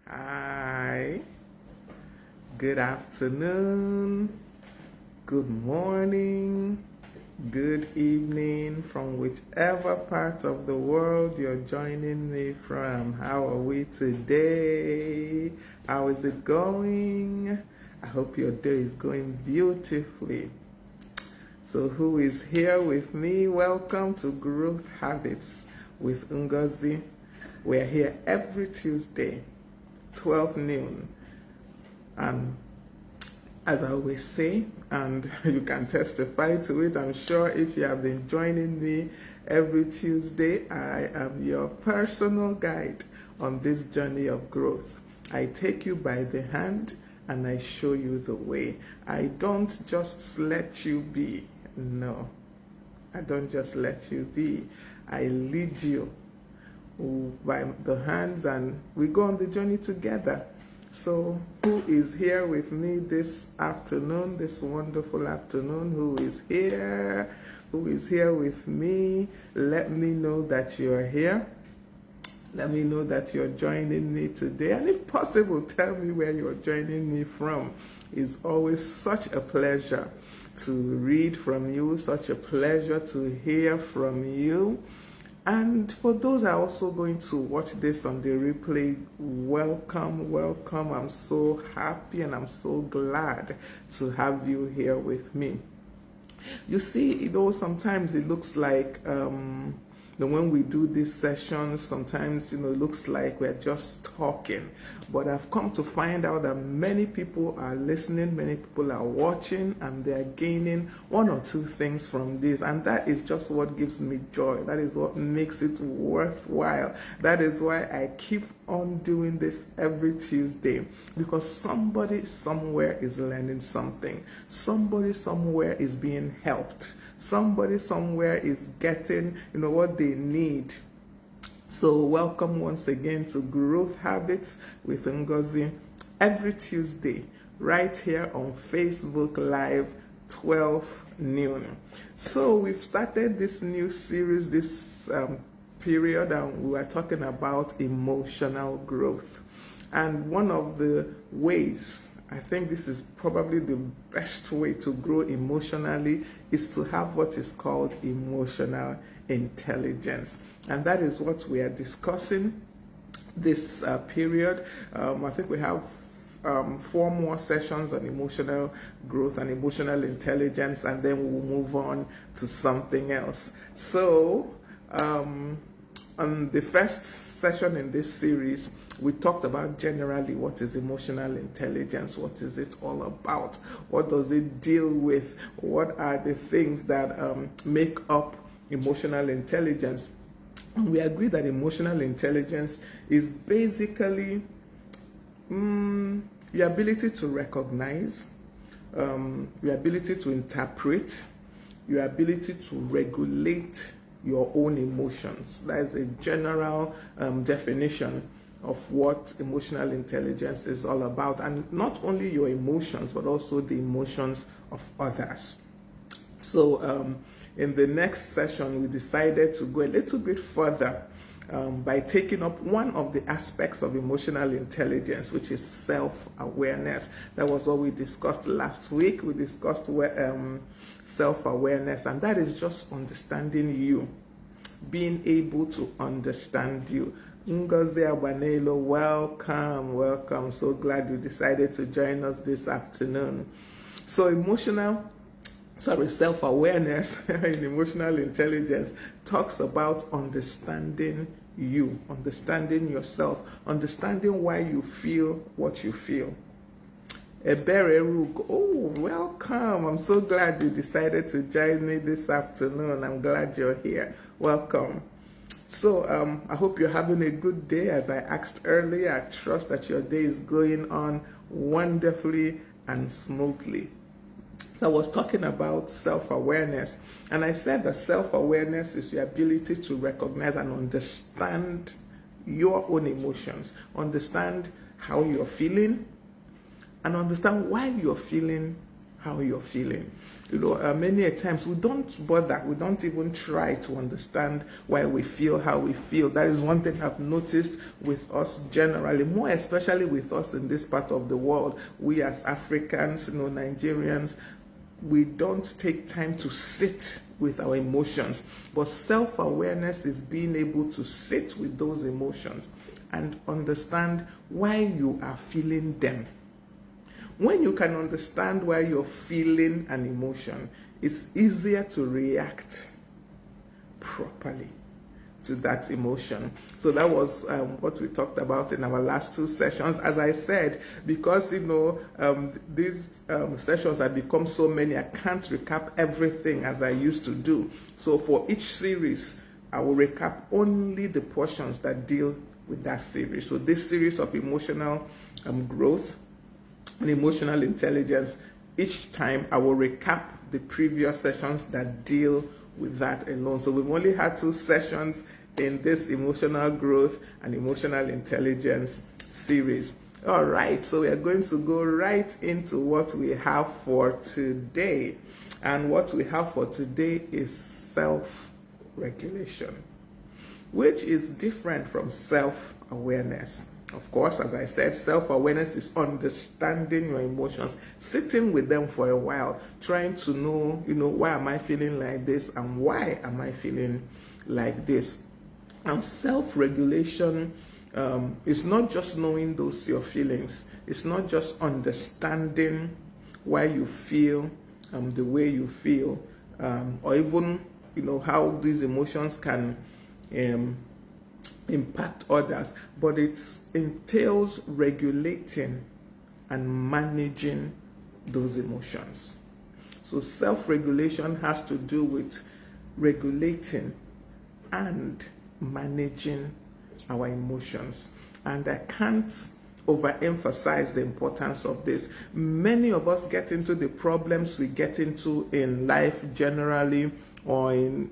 Hi, good afternoon, good morning, good evening from whichever part of the world you're joining me from. How are we today? How is it going? I hope your day is going beautifully. So, who is here with me? Welcome to Growth Habits with Ngozi. We're here every Tuesday, 12 noon. And as I always say, and you can testify to it, I'm sure if you have been joining me every Tuesday, I am your personal guide on this journey of growth. I take you by the hand and I show you the way. I don't just let you be. No, I don't just let you be. I lead you by the hands and we go on the journey together. So, who is here with me this afternoon, this wonderful afternoon? Who is here? Who is here with me? Let me know that you're here. Let me know that you're joining me today. And if possible, tell me where you're joining me from. It's always such a pleasure to read from you, such a pleasure to hear from you. And for those are also going to watch this on the replay, welcome, welcome. I'm so happy and I'm so glad to have you here with me. You see, sometimes it looks like when we do these sessions, sometimes it looks like we're just talking. But I've come to find out that many people are listening, many people are watching, and they're gaining one or two things from this. And that is just what gives me joy. That is what makes it worthwhile. That is why I keep on doing this every Tuesday, because somebody somewhere is learning something. Somebody somewhere is being helped. Somebody somewhere is getting, what they need. So welcome once again to Growth Habits with Ngozi every Tuesday, right here on Facebook Live, 12 noon. So we've started this new series, this period, and we are talking about emotional growth. And one of the ways, I think this is probably the best way to grow emotionally, is to have what is called emotional intelligence. And that is what we are discussing this period. I think we have 4 more sessions on emotional growth and emotional intelligence, and then we'll move on to something else. So, on the first session in this series, we talked about generally what is emotional intelligence, what is it all about, what does it deal with, what are the things that make up emotional intelligence. And we agree that emotional intelligence is basically your ability to recognize, your ability to interpret, your ability to regulate your own emotions. That is a general definition of what emotional intelligence is all about. And not only your emotions, but also the emotions of others. So in the next session, we decided to go a little bit further by taking up one of the aspects of emotional intelligence, which is self-awareness. That was what we discussed last week. We discussed self-awareness, and that is just understanding you, being able to understand you. Ngozi Abanelo, welcome, welcome. So glad you decided to join us this afternoon. So self-awareness in emotional intelligence talks about understanding you, understanding yourself, understanding why you feel what you feel. Ebere Rug, oh, welcome. I'm so glad you decided to join me this afternoon. I'm glad you're here. Welcome. So I hope you're having a good day. As I asked earlier, I trust that your day is going on wonderfully and smoothly. I was talking about self-awareness, and I said that self-awareness is your ability to recognize and understand your own emotions, understand how you're feeling, and understand why you're feeling how you're feeling. Many a times we don't bother, we don't even try to understand why we feel how we feel. That is one thing I've noticed with us generally, more especially with us in this part of the world. We as Africans, Nigerians, we don't take time to sit with our emotions. But self-awareness is being able to sit with those emotions and understand why you are feeling them. When you can understand why you're feeling an emotion, it's easier to react properly to that emotion. So that was what we talked about in our last two sessions. As I said, because these sessions have become so many, I can't recap everything as I used to do. So for each series, I will recap only the portions that deal with that series. So this series of emotional growth and emotional intelligence, each time I will recap the previous sessions that deal with that alone. So we've only had two sessions in this emotional growth and emotional intelligence series. All right, so we are going to go right into what we have for today. And what we have for today is self-regulation, which is different from self-awareness. Of course, as I said, self-awareness is understanding your emotions, sitting with them for a while, trying to know, why am I feeling like this and why am I feeling like this. And self-regulation is not just knowing those your feelings. It's not just understanding why you feel the way you feel, or even, how these emotions can impact others, but it entails regulating and managing those emotions. So self-regulation has to do with regulating and managing our emotions. And I can't overemphasize the importance of this. Many of us get into the problems we get into in life generally, or in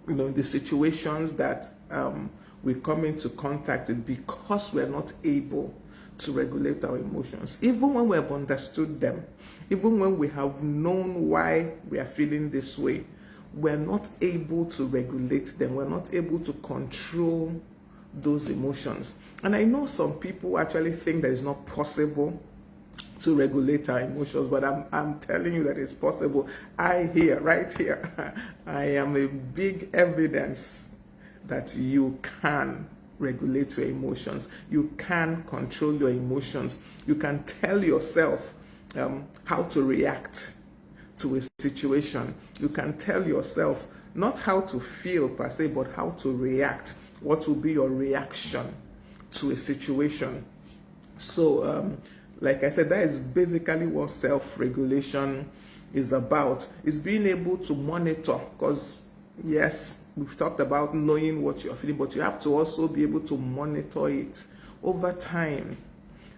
the situations that we come into contact with, because we're not able to regulate our emotions. Even when we have understood them, even when we have known why we are feeling this way, we're not able to regulate them. We're not able to control those emotions. And I know some people actually think that it's not possible to regulate our emotions, but I'm telling you that it's possible. Right here, I am a big evidence that you can regulate your emotions. You can control your emotions. You can tell yourself how to react to a situation. You can tell yourself not how to feel per se, but how to react. What will be your reaction to a situation? So, like I said, that is basically what self-regulation is about. It's being able to monitor, because yes, we've talked about knowing what you're feeling, but you have to also be able to monitor it over time.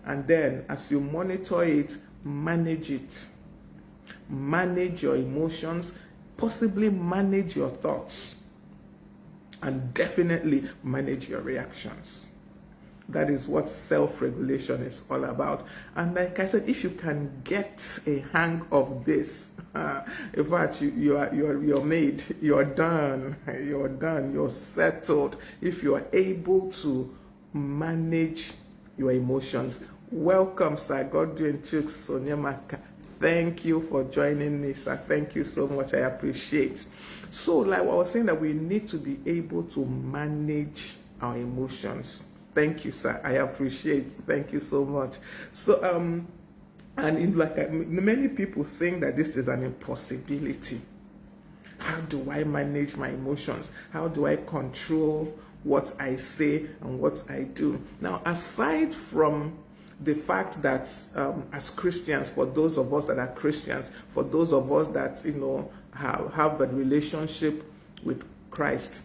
And then as you monitor it, manage it. Manage your emotions, possibly manage your thoughts, and definitely manage your reactions. That is what self-regulation is all about. And like I said, if you can get a hang of this, in fact, you're made, you're done, you're settled. If you are able to manage your emotions. Welcome, Sir Godwin Chuks Onyemaka. Thank you for joining me, sir. Thank you so much. I appreciate. So, like I was saying, that we need to be able to manage our emotions. Thank you, sir. I appreciate. Thank you so much. So, many people think that this is an impossibility. How do I manage my emotions? How do I control what I say and what I do? Now, aside from the fact that as Christians, for those of us that are Christians, for those of us that have a relationship with Christ,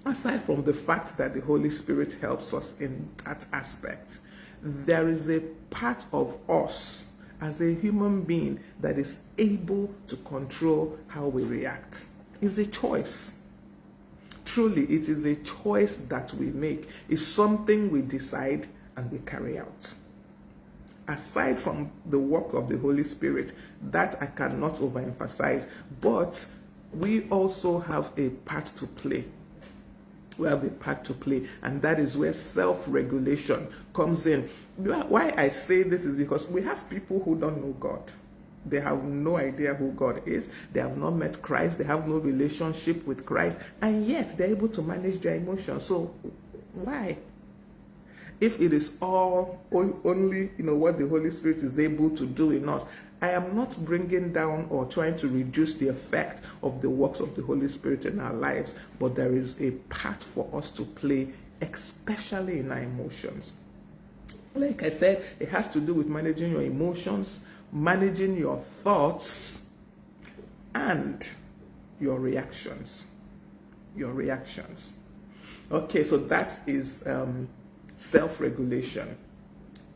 aside from the fact that the Holy Spirit helps us in that aspect, there is a part of us as a human being that is able to control how we react. It's a choice. Truly, it is a choice that we make. It's something we decide and we carry out. aside from the work of the Holy Spirit, that I cannot overemphasize, but we also have a part to play. We have a part to play, and that is where self-regulation comes in. Why I say this is because we have people who don't know God. They have no idea who God is. They have not met Christ. They have no relationship with Christ, and yet they're able to manage their emotions. So why? If it is all only what the Holy Spirit is able to do in us, I am not bringing down or trying to reduce the effect of the works of the Holy Spirit in our lives, but there is a part for us to play, especially in our emotions. Like I said, it has to do with managing your emotions, managing your thoughts, and your reactions. Your reactions. Okay, so that is self-regulation.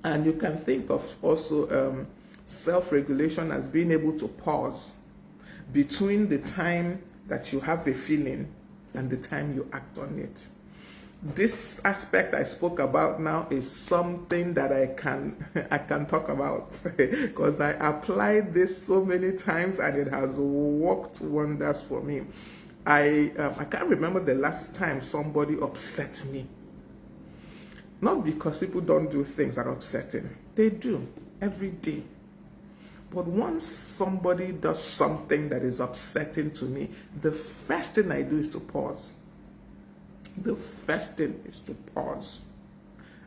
And you can think of also self-regulation as being able to pause between the time that you have a feeling and the time you act on it. This aspect I spoke about now is something that I can talk about because I applied this so many times and it has worked wonders for me. I can't remember the last time somebody upset me. Not because people don't do things that are upsetting. They do every day. But once somebody does something that is upsetting to me, the first thing I do is to pause. The first thing is to pause.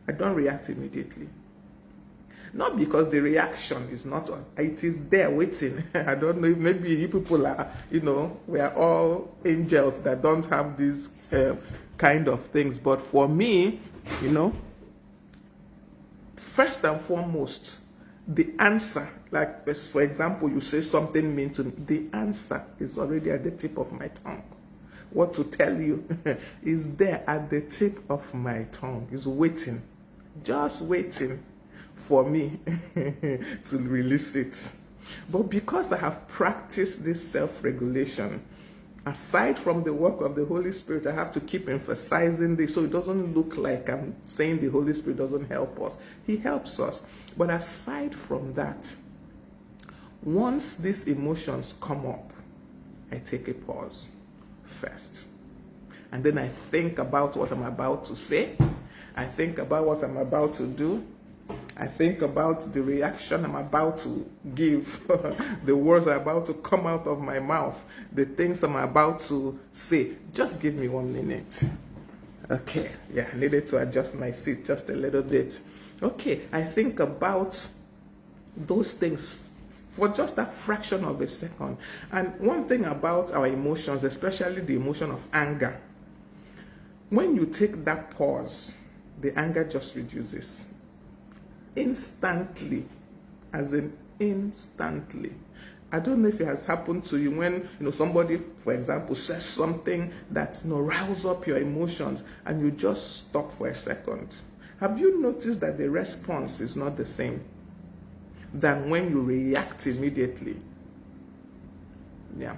I don't react immediately. Not because the reaction is not on, it is there waiting. I don't know if maybe you people are, we are all angels that don't have these kind of things. But for me, first and foremost, the answer, like for example, you say something mean to me, the answer is already at the tip of my tongue. What to tell you is there at the tip of my tongue, is waiting, just waiting for me to release it. But because I have practiced this self-regulation, aside from the work of the Holy Spirit, I have to keep emphasizing this so it doesn't look like I'm saying the Holy Spirit doesn't help us. He helps us. But aside from that, once these emotions come up, I take a pause first. And then I think about what I'm about to say. I think about what I'm about to do. I think about the reaction I'm about to give, the words are about to come out of my mouth, the things I'm about to say. Just give me 1 minute. Okay, yeah, I needed to adjust my seat just a little bit. Okay, I think about those things for just a fraction of a second. And one thing about our emotions, especially the emotion of anger, when you take that pause, the anger just reduces. Instantly, as in instantly. I don't know if it has happened to you when somebody, for example, says something that riles up your emotions and you just stop for a second. Have you noticed that the response is not the same than when you react immediately? Yeah.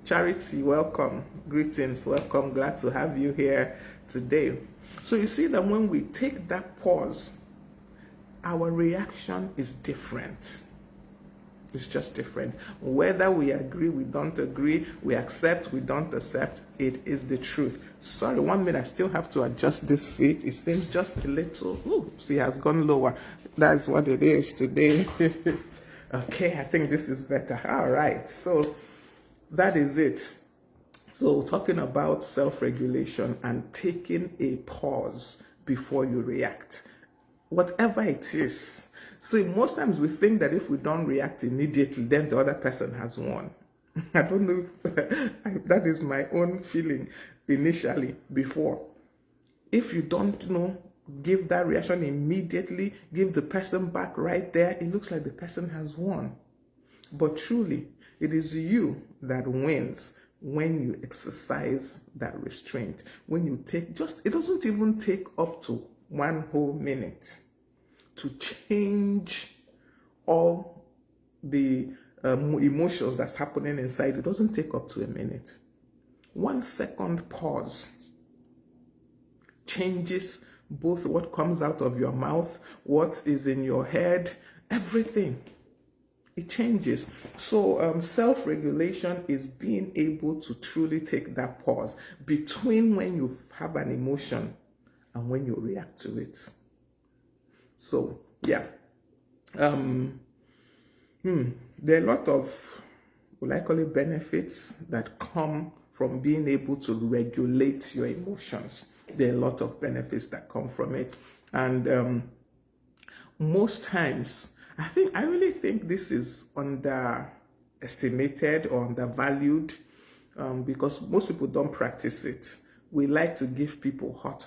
Charity, welcome. Greetings, welcome. Glad to have you here today. So you see that when we take that pause, our reaction is different. It's just different. Whether we agree, we don't agree, we accept, we don't accept, it is the truth. Sorry, 1 minute, I still have to adjust this seat. It seems just a little, see, it has gone lower. That's what it is today. Okay, I think this is better. All right, so that is it. So talking about self-regulation and taking a pause before you react. Whatever it is. See, most times we think that if we don't react immediately, then the other person has won. I don't know if that is my own feeling initially before. If you don't give that reaction immediately, give the person back right there, it looks like the person has won. But truly, it is you that wins when you exercise that restraint. When you take it doesn't even take up to 1 whole minute to change all the emotions that's happening inside. It doesn't take up to a minute. 1 second pause changes both what comes out of your mouth, what is in your head, everything, it changes. So self-regulation is being able to truly take that pause between when you have an emotion and when you react to it. So yeah, there are a lot of, what I call it, benefits that come from being able to regulate your emotions. There are a lot of benefits that come from it. And most times, I really think this is underestimated or undervalued, because most people don't practice it. We like to give people hot.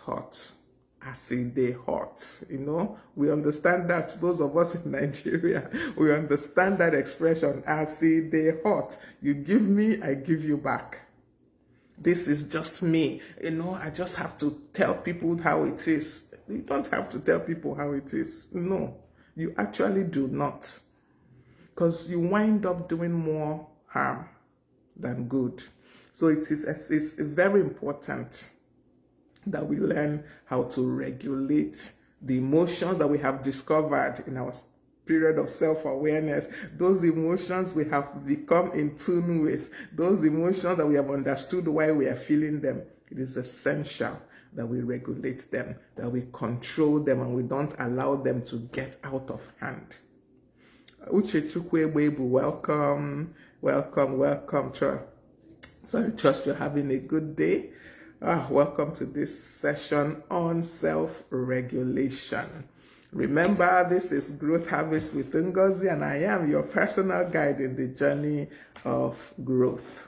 I say they hot, we understand that. Those of us in Nigeria, we understand that expression. I say they hot. You give me, I give you back. This is just me. I just have to tell people how it is. You don't have to tell people how it is. No, you actually do not. Because you wind up doing more harm than good. So it's very important that we learn how to regulate the emotions that we have discovered in our period of self-awareness, those emotions we have become in tune with, those emotions that we have understood why we are feeling them. It is essential that we regulate them, that we control them, and we don't allow them to get out of hand. Uche Chukwuegbebu, welcome. Trust you're having a good day. Welcome to this session on self-regulation. Remember, this is Growth Harvest with Ngozi, and I am your personal guide in the journey of growth.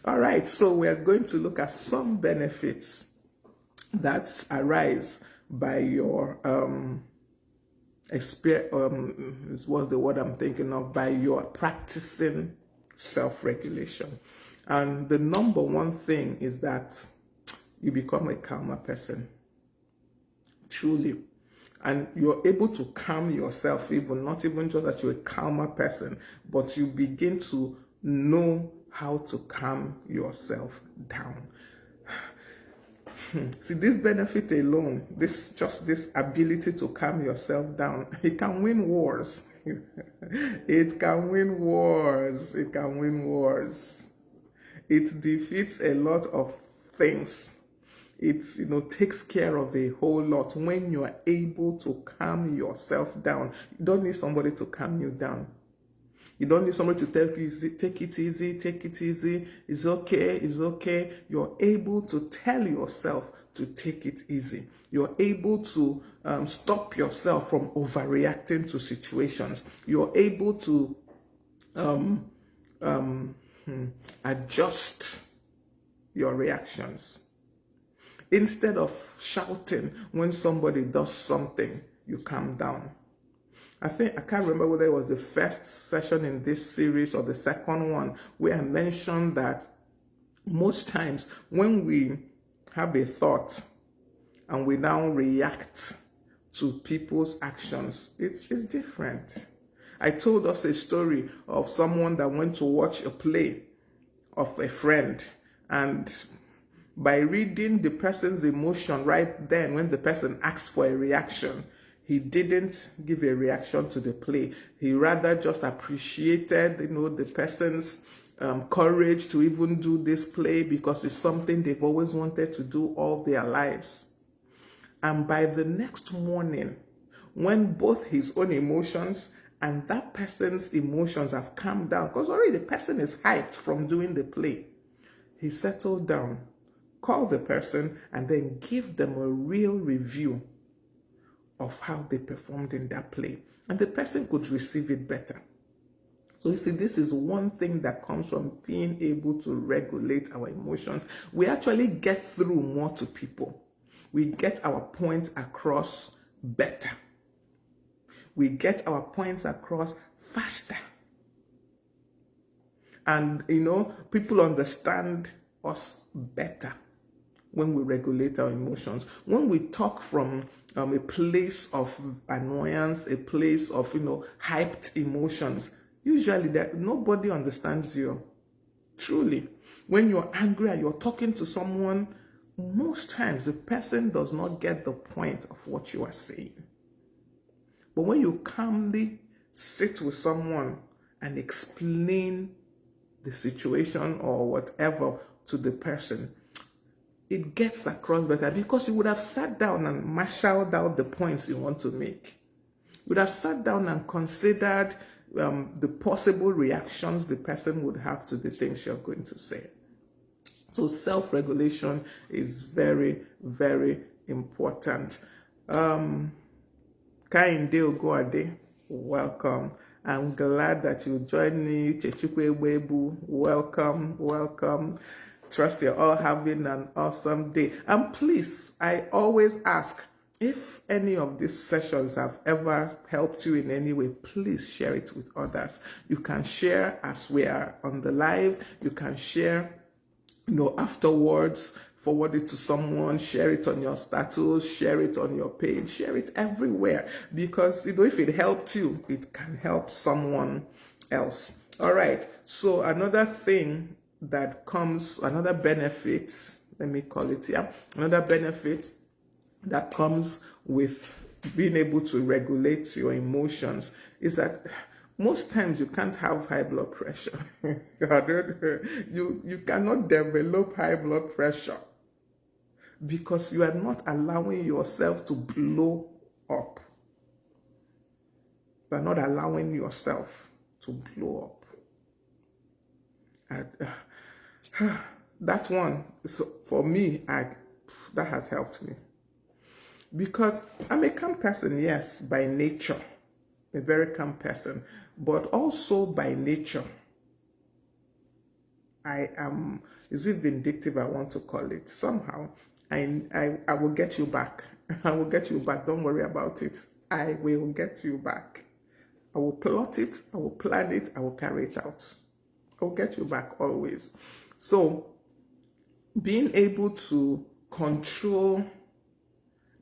All right, so we are going to look at some benefits that arise by your what's the word I'm thinking of, by your practicing self-regulation. And the number one thing is that you become a calmer person, truly. And you're able to calm yourself, not even just that you're a calmer person, but you begin to know how to calm yourself down. See, this benefit alone, this ability to calm yourself down, it can win wars. It can win wars. It defeats a lot of things. It takes care of a whole lot when you are able to calm yourself down. You don't need somebody to calm you down. You don't need somebody to tell you, take it easy, it's okay. You're able to tell yourself to take it easy. You're able to stop yourself from overreacting to situations. You're able to adjust your reactions. Instead of shouting when somebody does something, you calm down. I can't remember whether it was the first session in this series or the second one where I mentioned that most times when we have a thought and we now react to people's actions, it's different. I told us a story of someone that went to watch a play of a friend, and by reading the person's emotion right then when the person asked for a reaction, he didn't give a reaction to the play. He rather just appreciated, the person's courage to even do this play, because it's something they've always wanted to do all their lives. And by the next morning, when both his own emotions and that person's emotions have calmed down, because already the person is hyped from doing the play, he settled down, called the person, and then give them a real review of how they performed in that play. And the person could receive it better. So you see, this is one thing that comes from being able to regulate our emotions. We actually get through more to people. We get our point across better. We get our points across faster. And, people understand us better when we regulate our emotions. When we talk from a place of annoyance, a place of, hyped emotions, usually nobody understands you. Truly. When you're angry and you're talking to someone, most times the person does not get the point of what you are saying. But when you calmly sit with someone and explain the situation or whatever to the person, it gets across better because you would have sat down and marshaled out the points you want to make. You would have sat down and considered the possible reactions the person would have to the things you're going to say. So self-regulation is very, very important. Kainde Ogoade, welcome. I'm glad that you joined me. Chechukwe Webu, welcome, welcome. Trust you're all having an awesome day. And please, I always ask, if any of these sessions have ever helped you in any way, please share it with others. You can share as we are on the live. You can share, afterwards, forward it to someone, share it on your status, share it on your page, share it everywhere. Because, if it helped you, it can help someone else. All right. So another thing that comes, another benefit, let me call it here, another benefit that comes with being able to regulate your emotions is that most times you can't have high blood pressure. You cannot develop high blood pressure because you are not allowing yourself to blow up. You are not allowing yourself to blow up. That one, so for me, that has helped me. Because I'm a calm person, yes, by nature, a very calm person, but also by nature, I am, is it vindictive I want to call it? Somehow, I will get you back. I will get you back. Don't worry about it. I will get you back. I will plot it. I will plan it. I will carry it out. I will get you back always. So, being able to control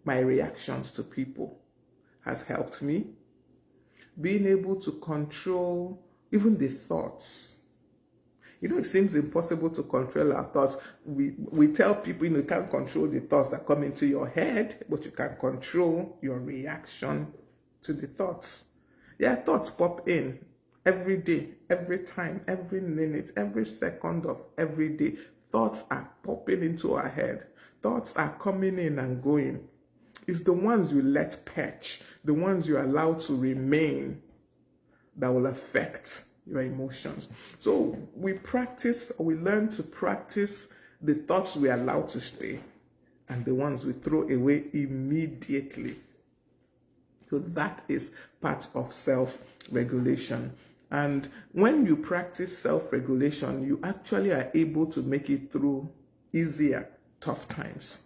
my reactions to people has helped me. Being able to control even the thoughts. It seems impossible to control our thoughts. We tell people, you can't control the thoughts that come into your head, but you can control your reaction to the thoughts. Yeah, thoughts pop in every day, every time, every minute, every second of every day. Thoughts are popping into our head. Thoughts are coming in and going. It's the ones you let perch, the ones you allow to remain, that will affect your emotions. So we learn to practice the thoughts we allow to stay and the ones we throw away immediately. So that is part of self-regulation. And when you practice self-regulation, you actually are able to make it through easier tough times.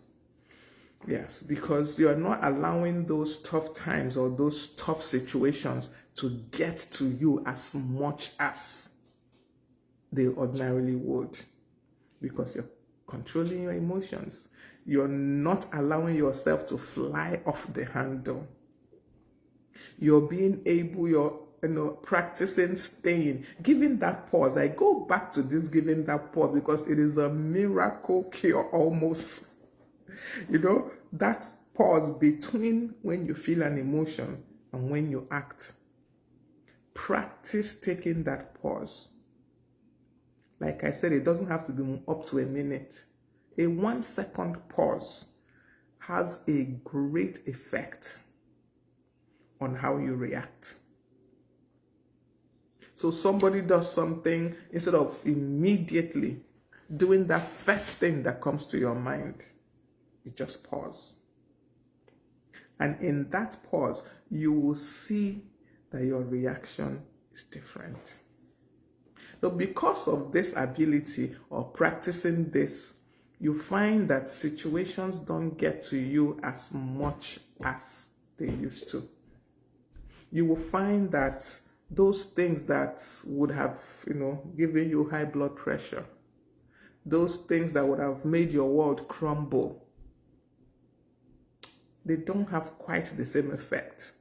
Yes, because you are not allowing those tough times or those tough situations to get to you as much as they ordinarily would. Because you're controlling your emotions. You're not allowing yourself to fly off the handle. You're being able, you're practicing staying, giving that pause. I go back to this giving that pause because it is a miracle cure almost. That pause between when you feel an emotion and when you act. Practice taking that pause. Like I said, it doesn't have to be up to a minute. A 1 second pause has a great effect on how you react. So somebody does something, instead of immediately doing that first thing that comes to your mind, you just pause. And in that pause, you will see that your reaction is different. So because of this ability or practicing this, you find that situations don't get to you as much as they used to. You will find that those things that would have, given you high blood pressure, those things that would have made your world crumble, they don't have quite the same effect.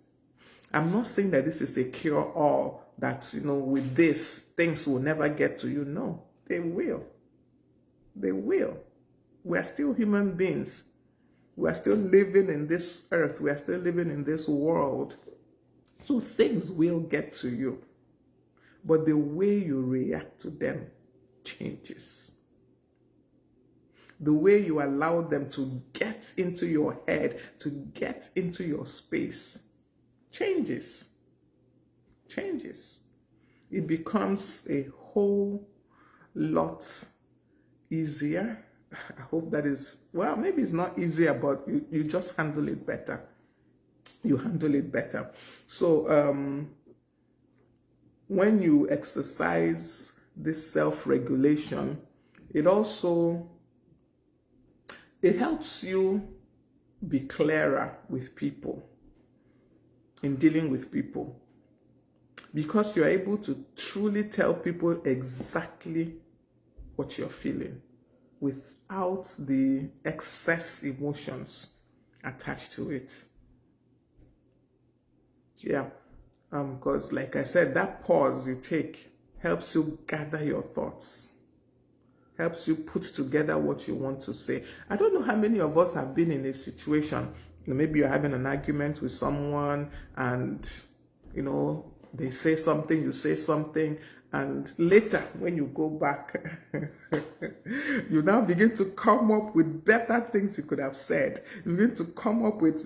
I'm not saying that this is a cure-all, that, with this, things will never get to you. No, they will. They will. We are still human beings. We are still living in this earth. We are still living in this world. So things will get to you, but the way you react to them changes. The way you allow them to get into your head, to get into your space, changes. It becomes a whole lot easier. I hope that is, well, maybe it's not easier, but you just handle it better. You handle it better. So when you exercise this self-regulation, it helps you be clearer with people, in dealing with people, because you're able to truly tell people exactly what you're feeling without the excess emotions attached to it. Yeah, because like I said, that pause you take helps you gather your thoughts, helps you put together what you want to say. I don't know how many of us have been in a situation, maybe you're having an argument with someone and, they say something, you say something, and later when you go back, you now begin to come up with better things you could have said. You begin to come up with,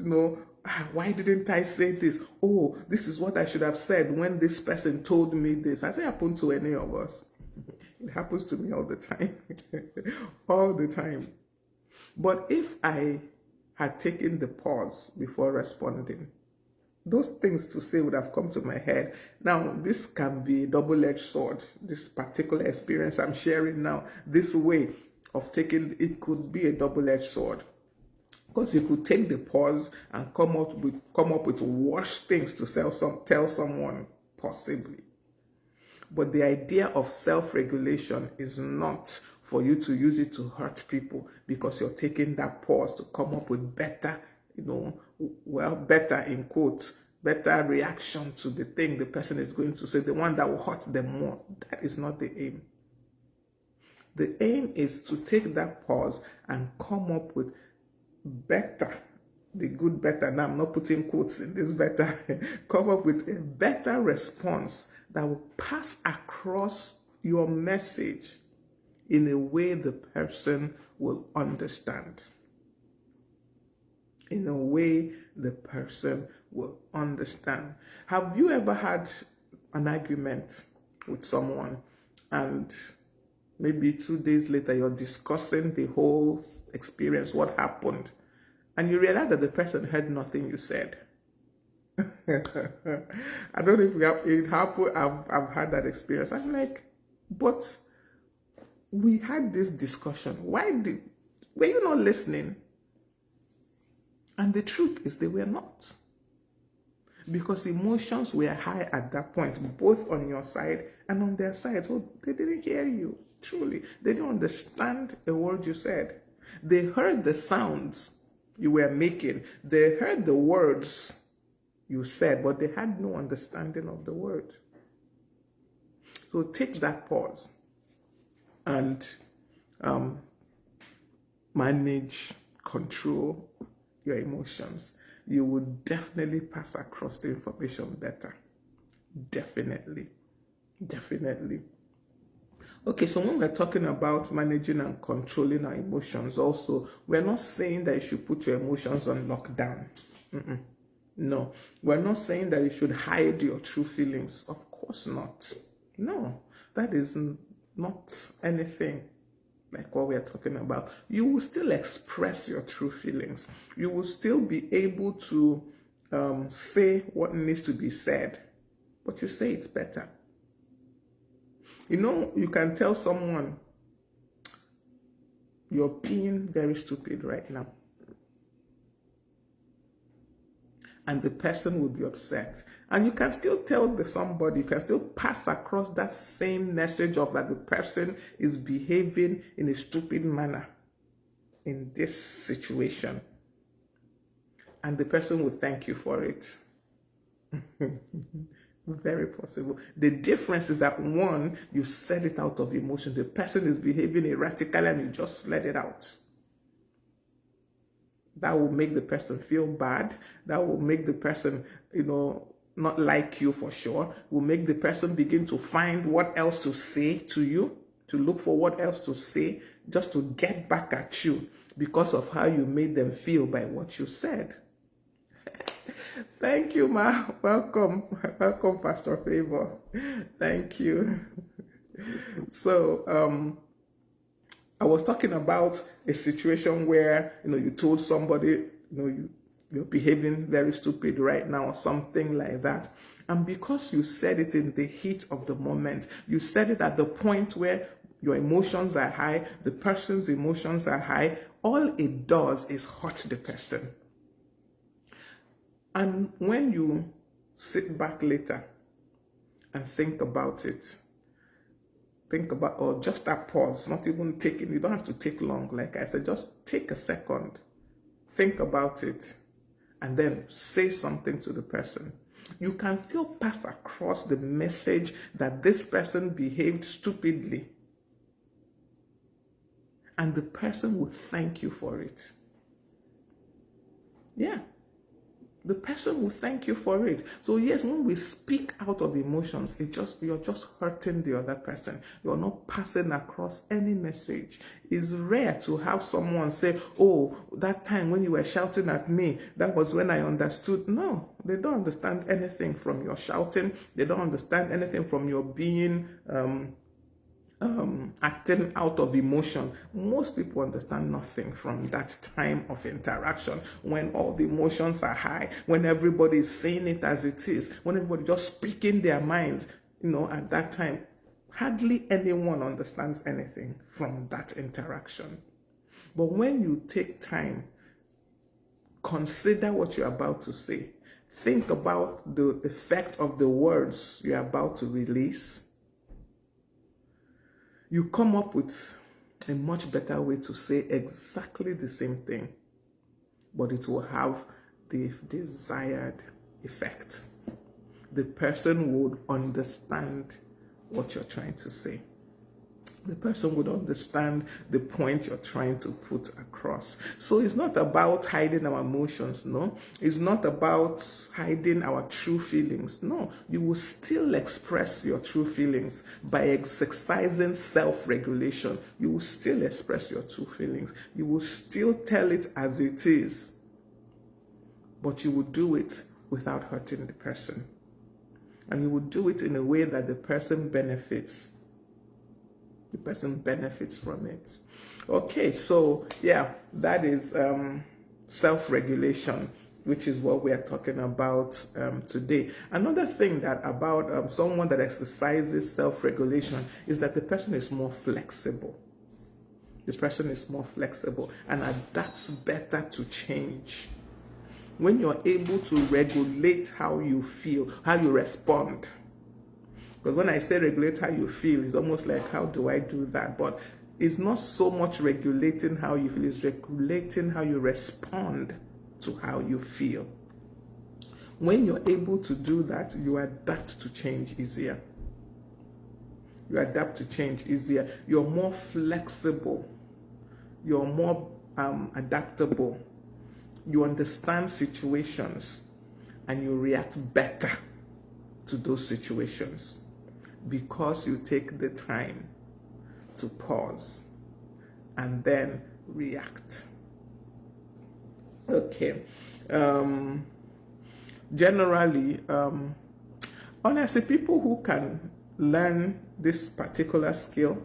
why didn't I say this? Oh, this is what I should have said when this person told me this. Has it happened to any of us? It happens to me all the time. All the time. But if I had taken the pause before responding, those things to say would have come to my head. Now, this can be a double-edged sword. This particular experience I'm sharing now, this way of taking, it could be a double-edged sword. Because you could take the pause and come up with worse things to tell someone, possibly. But the idea of self-regulation is not for you to use it to hurt people, because you're taking that pause to come up with better, better in quotes, better reaction to the thing the person is going to say, the one that will hurt them more. That is not the aim. The aim is to take that pause and come up with better, the good better. Now I'm not putting quotes in this better. Come up with a better response that will pass across your message in a way the person will understand. In a way the person will understand. Have you ever had an argument with someone and maybe 2 days later you're discussing the whole experience, what happened, and you realize that the person heard nothing you said? I don't know if it happened. I've had that experience. I'm like, but we had this discussion. Were you not listening? And the truth is they were not. Because emotions were high at that point, both on your side and on their side. So they didn't hear you, truly. They didn't understand a word you said. They heard the sounds you were making. They heard the words you said, but they had no understanding of the word. So take that pause and manage, control your emotions. You will definitely pass across the information better. Definitely. Okay, so when we're talking about managing and controlling our emotions, also, we're not saying that you should put your emotions on lockdown. No, we're not saying that you should hide your true feelings. Of course not. No, that is not anything like what we're talking about. You will still express your true feelings. You will still be able to say what needs to be said, but you say it better. You can tell someone, you're being very stupid right now, and the person will be upset. And you can still tell somebody, you can still pass across that same message of that the person is behaving in a stupid manner in this situation. And the person will thank you for it. Very possible. The difference is that one, you said it out of emotion. The person is behaving erratically and you just let it out. That will make the person feel bad. That will make the person, not like you for sure, will make the person begin to find what else to say to you, to look for what else to say, just to get back at you because of how you made them feel by what you said. Thank you, Ma. Welcome, Pastor Favor. Thank you. So, I was talking about a situation where, you told somebody, you're behaving very stupid right now or something like that. And because you said it in the heat of the moment, you said it at the point where your emotions are high, the person's emotions are high, all it does is hurt the person. And when you sit back later and think about it, or just a pause, not even taking, you don't have to take long, like I said, just take a second, think about it, and then say something to the person. You can still pass across the message that this person behaved stupidly, and the person will thank you for it. Yeah. The person will thank you for it. So yes, when we speak out of emotions, you're just hurting the other person. You're not passing across any message. It's rare to have someone say, oh, that time when you were shouting at me, that was when I understood. No, they don't understand anything from your shouting. They don't understand anything from your being acting out of emotion. Most people understand nothing from that time of interaction, when all the emotions are high, when everybody is saying it as it is, when everybody just speaking their mind. At that time, hardly anyone understands anything from that interaction. But when you take time, consider what you're about to say, think about the effect of the words you're about to release, you come up with a much better way to say exactly the same thing, but it will have the desired effect. The person would understand what you're trying to say. The person would understand the point you're trying to put across. So it's not about hiding our emotions, no. It's not about hiding our true feelings, no. You will still express your true feelings by exercising self-regulation. You will still express your true feelings. You will still tell it as it is, but you will do it without hurting the person. And you will do it in a way that the person benefits. The person benefits from it. Okay, so yeah, that is self-regulation, which is what we are talking about today. Another thing that about someone that exercises self-regulation is that the person is more flexible. The person is more flexible and adapts better to change. When you're able to regulate how you feel, how you respond. Because when I say regulate how you feel, it's almost like, how do I do that? But it's not so much regulating how you feel, it's regulating how you respond to how you feel. When you're able to do that, you adapt to change easier. You adapt to change easier. You're more flexible. You're more adaptable. You understand situations and you react better to those situations, because you take the time to pause and then react. Okay. Generally, honestly, people who can learn this particular skill,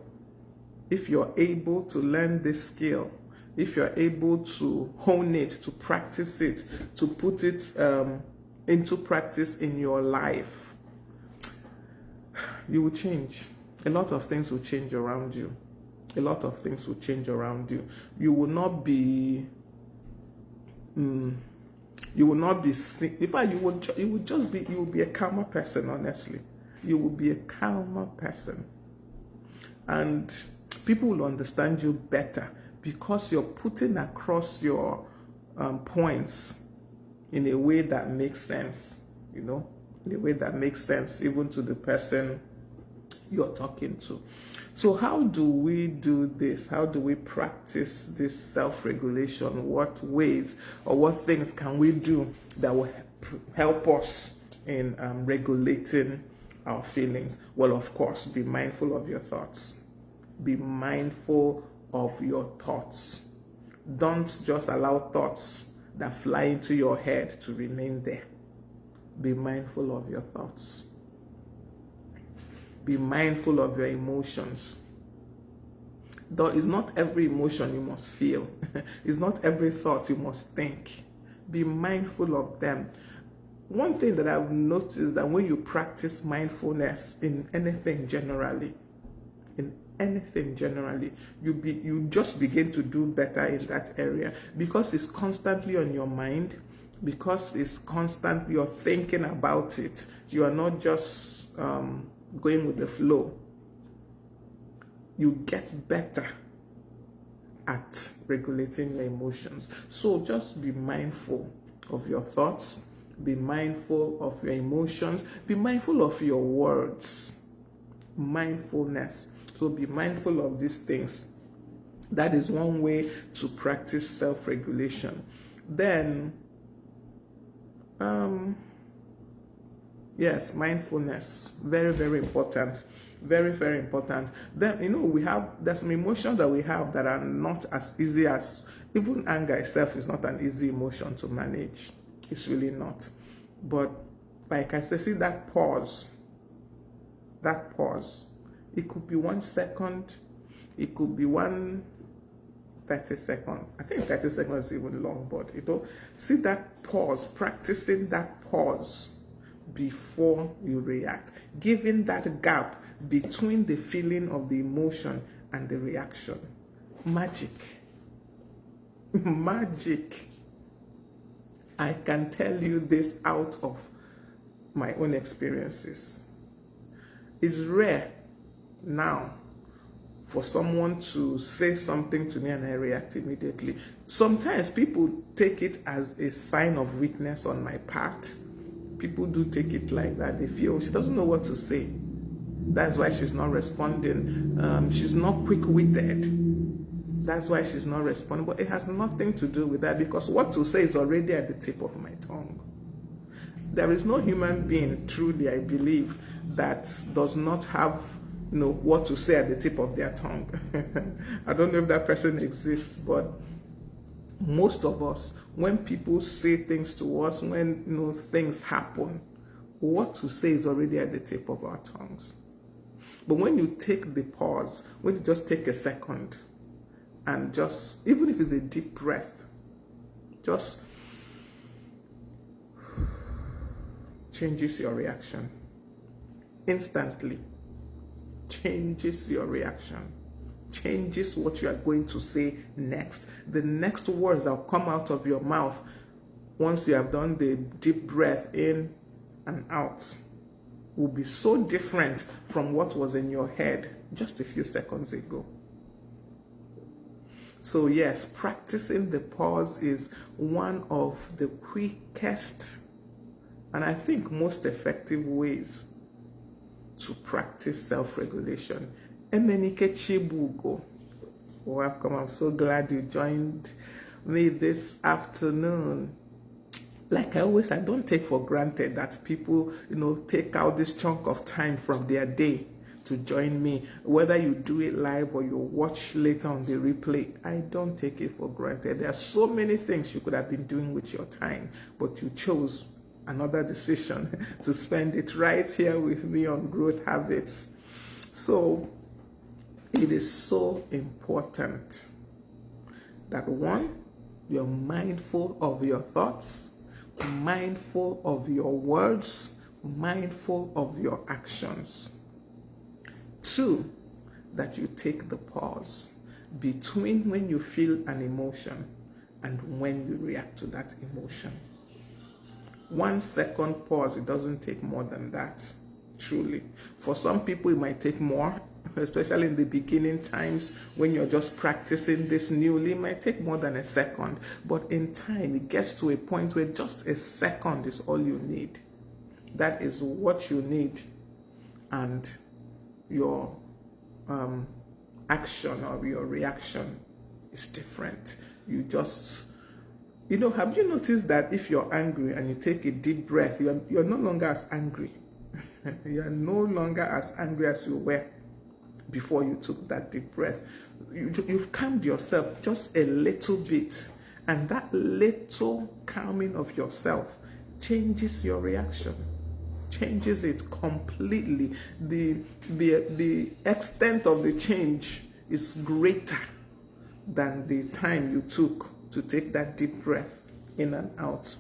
if you're able to learn this skill, if you're able to hone it, to practice it, to put it into practice in your life, you will change. A lot of things will change around you. A lot of things will change around you. You will not be, in fact, you will be a calmer person, honestly. You will be a calmer person. And people will understand you better because you're putting across your points in a way that makes sense, in a way that makes sense even to the person you're talking to. So how do we do this? How do we practice this self-regulation? What ways or what things can we do that will help us in regulating our feelings? Well, of course, be mindful of your thoughts. Be mindful of your thoughts. Don't just allow thoughts that fly into your head to remain there. Be mindful of your thoughts. Be mindful of your emotions. Though it's not every emotion you must feel. It's not every thought you must think. Be mindful of them. One thing that I've noticed that when you practice mindfulness in anything generally, you just begin to do better in that area, because it's constantly on your mind, because it's constant, you're thinking about it. You are not just going with the flow. You get better at regulating your emotions. So just be mindful of your thoughts, be mindful of your emotions, be mindful of your words. Mindfulness. So be mindful of these things. That is one way to practice self-regulation. Then, yes, mindfulness. Very, very important. Very, very important. Then, there's some emotions that we have that are not as easy as, even anger itself is not an easy emotion to manage. It's really not. But like I said, see that pause. It could be 1 second. It could be 30 seconds. I think 30 seconds is even long, but see that pause, practicing that pause before you react, giving that gap between the feeling of the emotion and the reaction. Magic. I can tell you this out of my own experiences. It's rare now for someone to say something to me and I react immediately. Sometimes people take it as a sign of weakness on my part. People do take it like that. They feel she doesn't know what to say. That's why she's not responding. She's not quick-witted. That's why she's not responding. But it has nothing to do with that, because what to say is already at the tip of my tongue. There is no human being, truly, I believe, that does not have what to say at the tip of their tongue. I don't know if that person exists, but most of us, when people say things to us, when things happen, what to say is already at the tip of our tongues. But when you take the pause, when you just take a second and just, even if it's a deep breath, just changes your reaction. Instantly changes your reaction, changes what you are going to say next. The next words that will come out of your mouth once you have done the deep breath in and out will be so different from what was in your head just a few seconds ago. So yes, practicing the pause is one of the quickest and I think most effective ways to practice self-regulation. Emenike Chibugo, welcome. I'm so glad you joined me this afternoon. Like I don't take for granted that people, take out this chunk of time from their day to join me. Whether you do it live or you watch later on the replay, I don't take it for granted. There are so many things you could have been doing with your time, but you chose another decision to spend it right here with me on Growth Habits. So it is so important that one, you're mindful of your thoughts, mindful of your words, mindful of your actions. Two, that you take the pause between when you feel an emotion and when you react to that emotion. 1 second pause, it doesn't take more than that, truly. For some people, it might take more, especially in the beginning times when you're just practicing this newly. It might take more than a second, but in time, it gets to a point where just a second is all you need. That is what you need, and your action or your reaction is different. You just Have you noticed that if you're angry and you take a deep breath, you're no longer as angry. You are no longer as angry as you were before you took that deep breath. You've calmed yourself just a little bit, and that little calming of yourself changes your reaction, changes it completely. The extent of the change is greater than the time you took to take that deep breath in and out.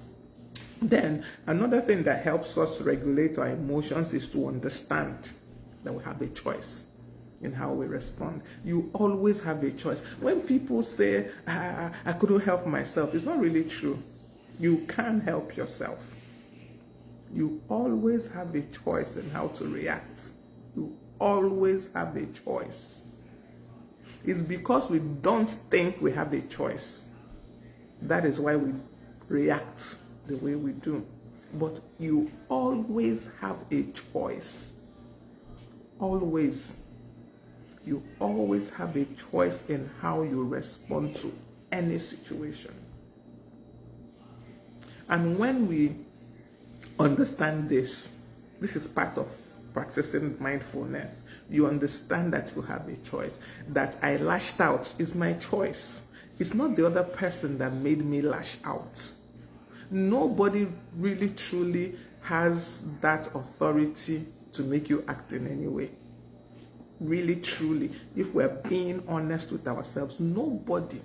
Then another thing that helps us regulate our emotions is to understand that we have a choice in how we respond. You always have a choice. When people say, I couldn't help myself, it's not really true. You can help yourself. You always have a choice in how to react. You always have a choice. It's because we don't think we have a choice. That is why we react the way we do. But you always have a choice. Always. You always have a choice in how you respond to any situation. And when we understand this is part of practicing mindfulness. You understand that you have a choice. That I lashed out is my choice. It's not the other person that made me lash out. Nobody really truly has that authority to make you act in any way. Really, truly, if we're being honest with ourselves, nobody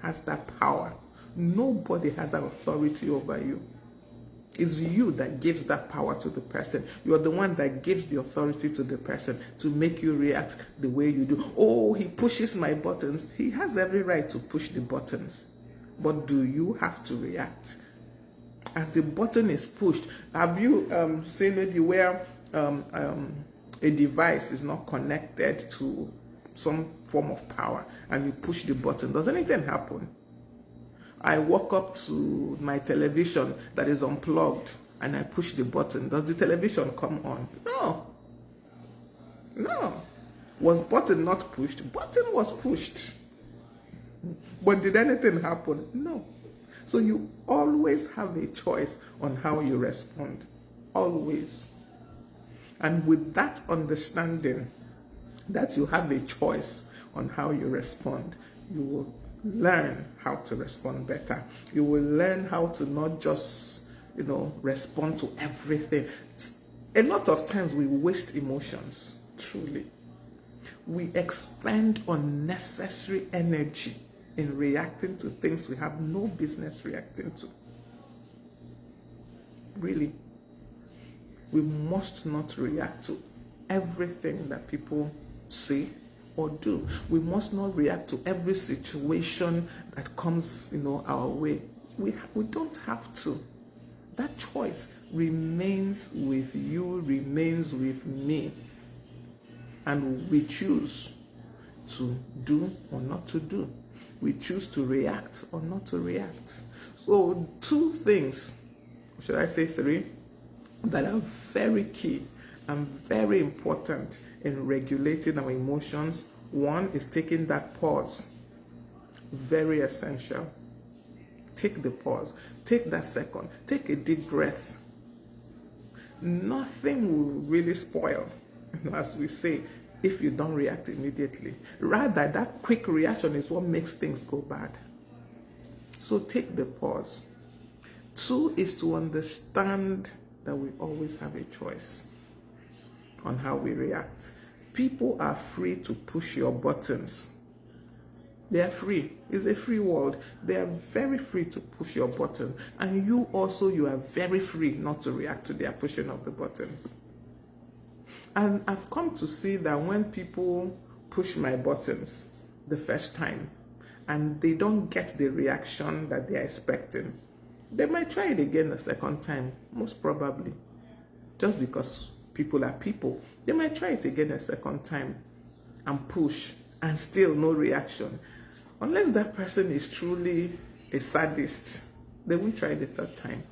has that power. Nobody has that authority over you. It's you that gives that power to the person. You're the one that gives the authority to the person to make you react the way you do. Oh, he pushes my buttons. He has every right to push the buttons. But do you have to react? As the button is pushed, have you seen maybe where a device is not connected to some form of power and you push the button? Does anything happen? I walk up to my television that is unplugged and I push the button. Does the television come on? No. Was button not pushed? Button was pushed. But did anything happen? No. So you always have a choice on how you respond. Always. And with that understanding that you have a choice on how you respond, you will learn how to respond better. You will learn how to not just, respond to everything. A lot of times we waste emotions, truly. We expend unnecessary energy in reacting to things we have no business reacting to. Really. We must not react to everything that people say or do. We must not react to every situation that comes, our way. We don't have to. That choice remains with you, remains with me. And we choose to do or not to do. We choose to react or not to react. So 2 things, should I say 3, that are very key and very important in regulating our emotions. 1 is taking that pause. Very essential. Take the pause. Take that second. Take a deep breath. Nothing will really spoil, as we say, if you don't react immediately. Rather, that quick reaction is what makes things go bad. So take the pause. 2 is to understand that we always have a choice on how we react. People are free to push your buttons. They are free. It's a free world. They are very free to push your buttons. And you are very free not to react to their pushing of the buttons. And I've come to see that when people push my buttons the first time and they don't get the reaction that they're expecting, they might try it again the second time, most probably. Just because people are people. They might try it again a second time and push and still no reaction. Unless that person is truly a sadist, they won't try the 3rd time.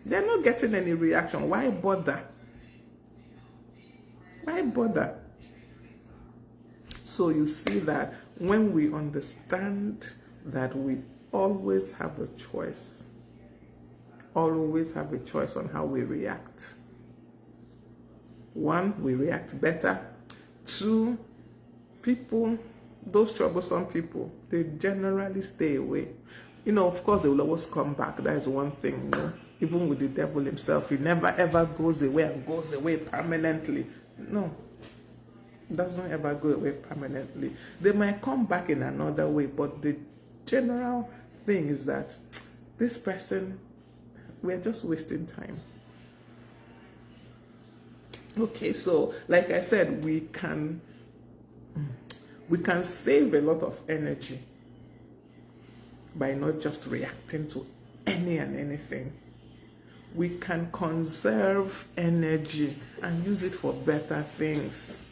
They're not getting any reaction. Why bother? Why bother? So you see that when we understand that we always have a choice. Always have a choice on how we react. 1, we react better. 2, people, those troublesome people, they generally stay away. Of course, they will always come back. That is one thing, Even with the devil himself, he never ever goes away and goes away permanently. No, it doesn't ever go away permanently. They might come back in another way, but the general thing is that this person, we're just wasting time. Okay, so like I said, we can save a lot of energy by not just reacting to any and anything. We can conserve energy and use it for better things.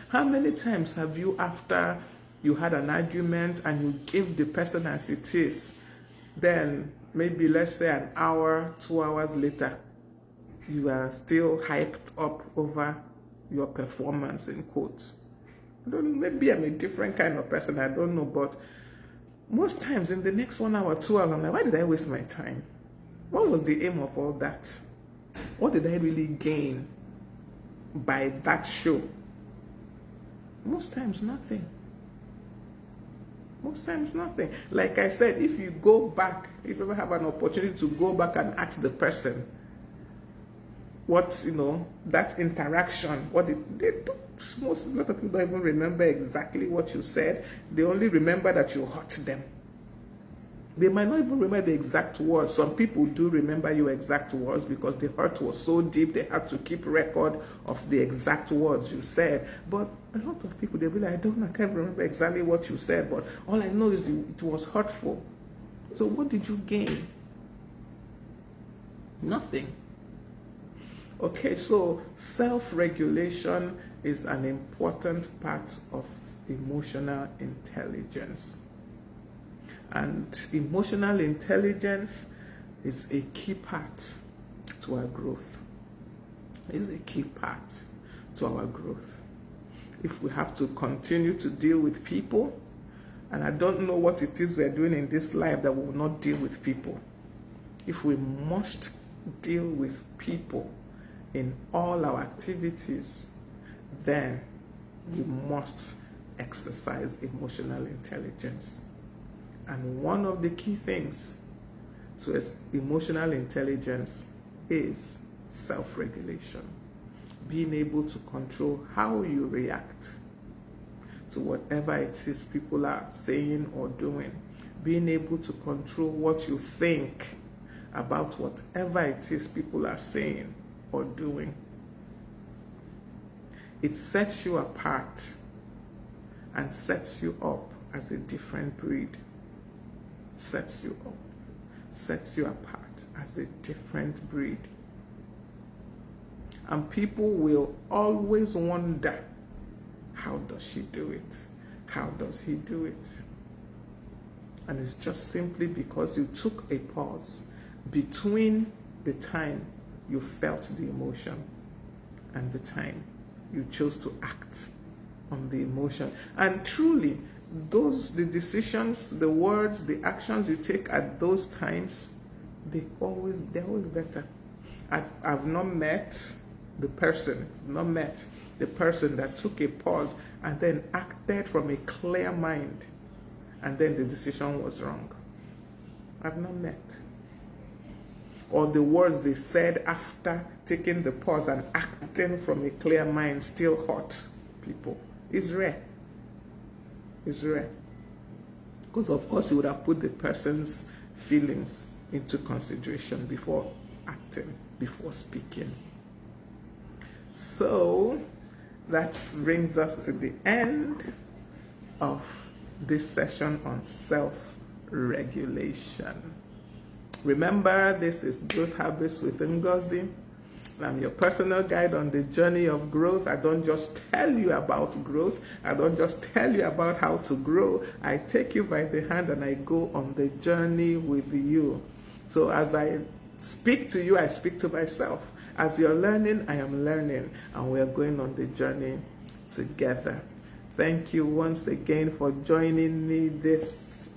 How many times have you, after you had an argument and you give the person as it is, then maybe let's say an hour, 2 hours later, you are still hyped up over your performance, in quotes? Maybe I'm a different kind of person, I don't know, but most times in the next 1 hour, 2 hours, I'm like, why did I waste my time? What was the aim of all that? What did I really gain by that show? Most times, nothing. Most times, nothing. Like I said, if you go back, if you ever have an opportunity to go back and ask the person what, that interaction, what they do. A lot of people don't even remember exactly what you said. They only remember that you hurt them. They might not even remember the exact words. Some people do remember your exact words because the hurt was so deep they had to keep record of the exact words you said. But a lot of people, they'll be like, I can't remember exactly what you said, but all I know is it was hurtful. So what did you gain? Nothing. Okay, so self-regulation is an important part of emotional intelligence. And emotional intelligence is a key part to our growth. It's a key part to our growth. If we have to continue to deal with people, and I don't know what it is we're doing in this life that we will not deal with people. If we must deal with people in all our activities, then we must exercise emotional intelligence. And one of the key things to emotional intelligence is self-regulation. Being able to control how you react to whatever it is people are saying or doing. Being able to control what you think about whatever it is people are saying or doing. It sets you apart and sets you up as a different breed. Sets you up, sets you apart as a different breed. And people will always wonder, how does she do it? How does he do it? And it's just simply because you took a pause between the time you felt the emotion and the time you chose to act on the emotion. And truly, the decisions, the words, the actions you take at those times, they're always better. I've not met the person that took a pause and then acted from a clear mind, and then the decision was wrong. I've not met. Or the words they said after taking the pause and acting from a clear mind still hurt people. It's rare. It's rare. Because of course you would have put the person's feelings into consideration before acting, before speaking. So that brings us to the end of this session on self-regulation. Remember, this is Growth Habits with Ngozi. I'm your personal guide on the journey of growth. I don't just tell you about growth. I don't just tell you about how to grow. I take you by the hand and I go on the journey with you. So as I speak to you, I speak to myself. As you're learning, I am learning, and we're going on the journey together. Thank you once again for joining me this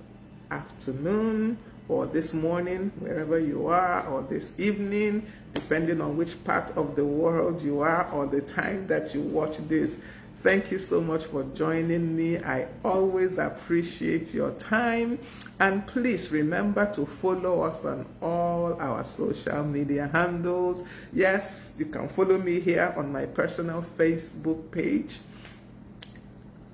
afternoon, or this morning, wherever you are, or this evening, depending on which part of the world you are, or the time that you watch this. Thank you so much for joining me. I always appreciate your time. And please remember to follow us on all our social media handles. Yes, you can follow me here on my personal Facebook page.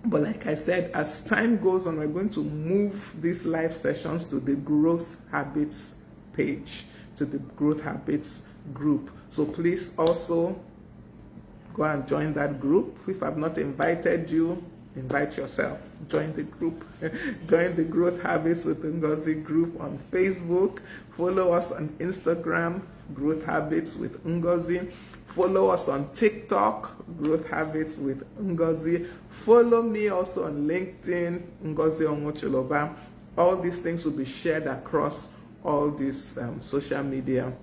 But like I said, as time goes on, we're going to move these live sessions to the Growth Habits page, to the Growth Habits group. So please also go and join that group. If I've not invited you, invite yourself. Join the group. Join the Growth Habits with Ngozi group on Facebook. Follow us on Instagram, Growth Habits with Ngozi. Follow us on TikTok, Growth Habits with Ngozi. Follow me also on LinkedIn, Ngozi Onwochiloba. All these things will be shared across all these social media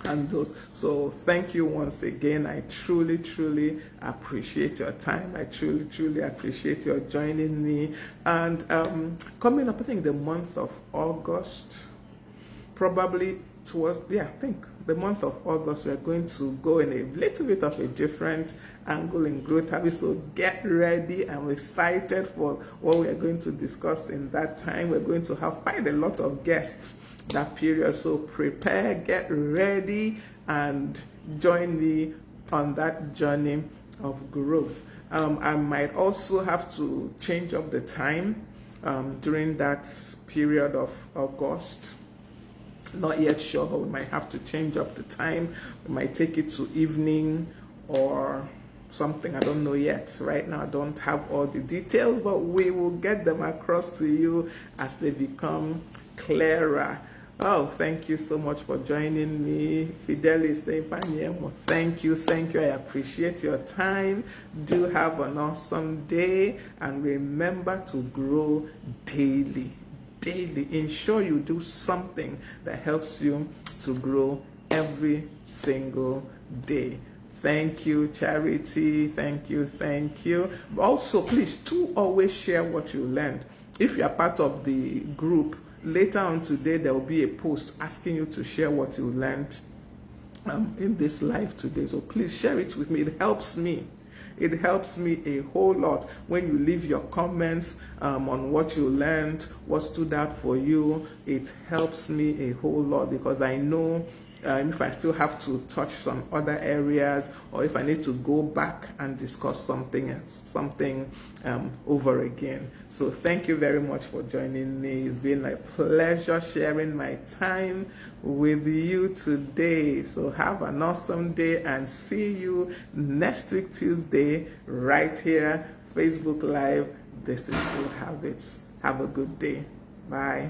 handles. So thank you once again. I truly appreciate your time. I truly appreciate your joining me. And coming up, I think the month of August, probably towards, I think the month of August, we're going to go in a little bit of a different angle in Growth Habits. So get ready. I'm excited for what we're going to discuss in that time. We're going to have quite a lot of guests that period. So prepare, get ready, and join me on that journey of growth. I might also have to change up the time during that period of August. Not yet sure, but we might have to change up the time. We might take it to evening or something. I don't know yet. Right now, I don't have all the details, but we will get them across to you as they become clearer. Oh, thank you so much for joining me. Fidelis Panyemo, thank you. I appreciate your time. Do have an awesome day, and remember to grow daily. Ensure you do something that helps you to grow every single day. Thank you, Charity. Thank you. Also, please do always share what you learned. If you are part of the group, later on today, there will be a post asking you to share what you learned in this live today. So please share it with me. It helps me. It helps me a whole lot when you leave your comments on what you learned, what stood out for you. It helps me a whole lot because I know if I still have to touch some other areas, or if I need to go back and discuss something over again. So thank you very much for joining me. It's been a pleasure sharing my time with you today. So have an awesome day, and see you next week Tuesday right here, Facebook Live. This is Good Habits. Have a good day. Bye.